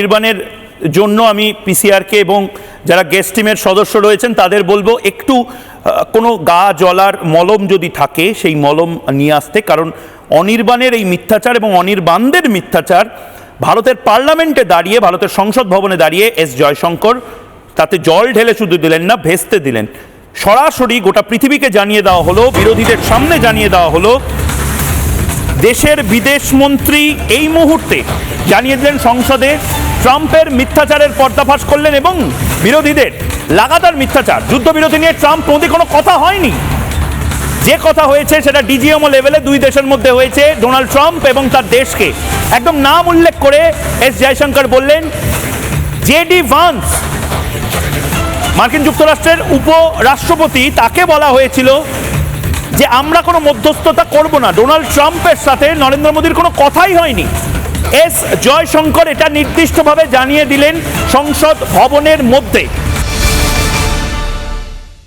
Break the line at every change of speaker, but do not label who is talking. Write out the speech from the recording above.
নির্বাণের জন্য আমি পিসিআরকে এবং যারা গেস্ট টিমের সদস্য রয়েছেন তাদের বলবো একটু কোনো গা জ্বলার মলম যদি থাকে সেই মলম নিয়ে আসতে, কারণ অনির্বাণের এই মিথ্যাচার এবং অনির্বাণদের মিথ্যাচার ভারতের পার্লামেন্টে দাঁড়িয়ে, ভারতের সংসদ ভবনে দাঁড়িয়ে এস জয়শঙ্কর তাতে জল ঢেলে শুধু দিলেন না, ভেস্তে দিলেন। সরাসরি গোটা পৃথিবীকে জানিয়ে দেওয়া হলো, বিরোধীদের সামনে জানিয়ে দেওয়া হলো, দেশের বিদেশমন্ত্রী এই মুহূর্তে জানিয়ে দিলেন সংসদে ট্রাম্পের মিথ্যাচারের পর্দাফাশ করলেন এবং বিরোধীদের লাগাতার মিথ্যাচার, যুদ্ধবিরতি নিয়ে ট্রাম্প মোদি কোনো কথা হয়নি। যে কথা হয়েছে সেটা ডিজিএমও লেভেলে দুই দেশের মধ্যে হয়েছে। ডোনাল্ড ট্রাম্প এবং তার দেশকে একদম নাম উল্লেখ করে এস জয়শঙ্কর বললেন, জেডি ভান্স মার্কিন যুক্তরাষ্ট্রের উপরাষ্ট্রপতি, তাকে বলা হয়েছিল যে আমরা কোনো মধ্যস্থতা করব না, ডোনাল্ড ট্রাম্পের সাথে নরেন্দ্র মোদীর কোনো কথাই হয়নি। এস জয়শঙ্কর এটা নির্দিষ্টভাবে জানিয়ে দিলেন সংসদ ভবনের মধ্যে।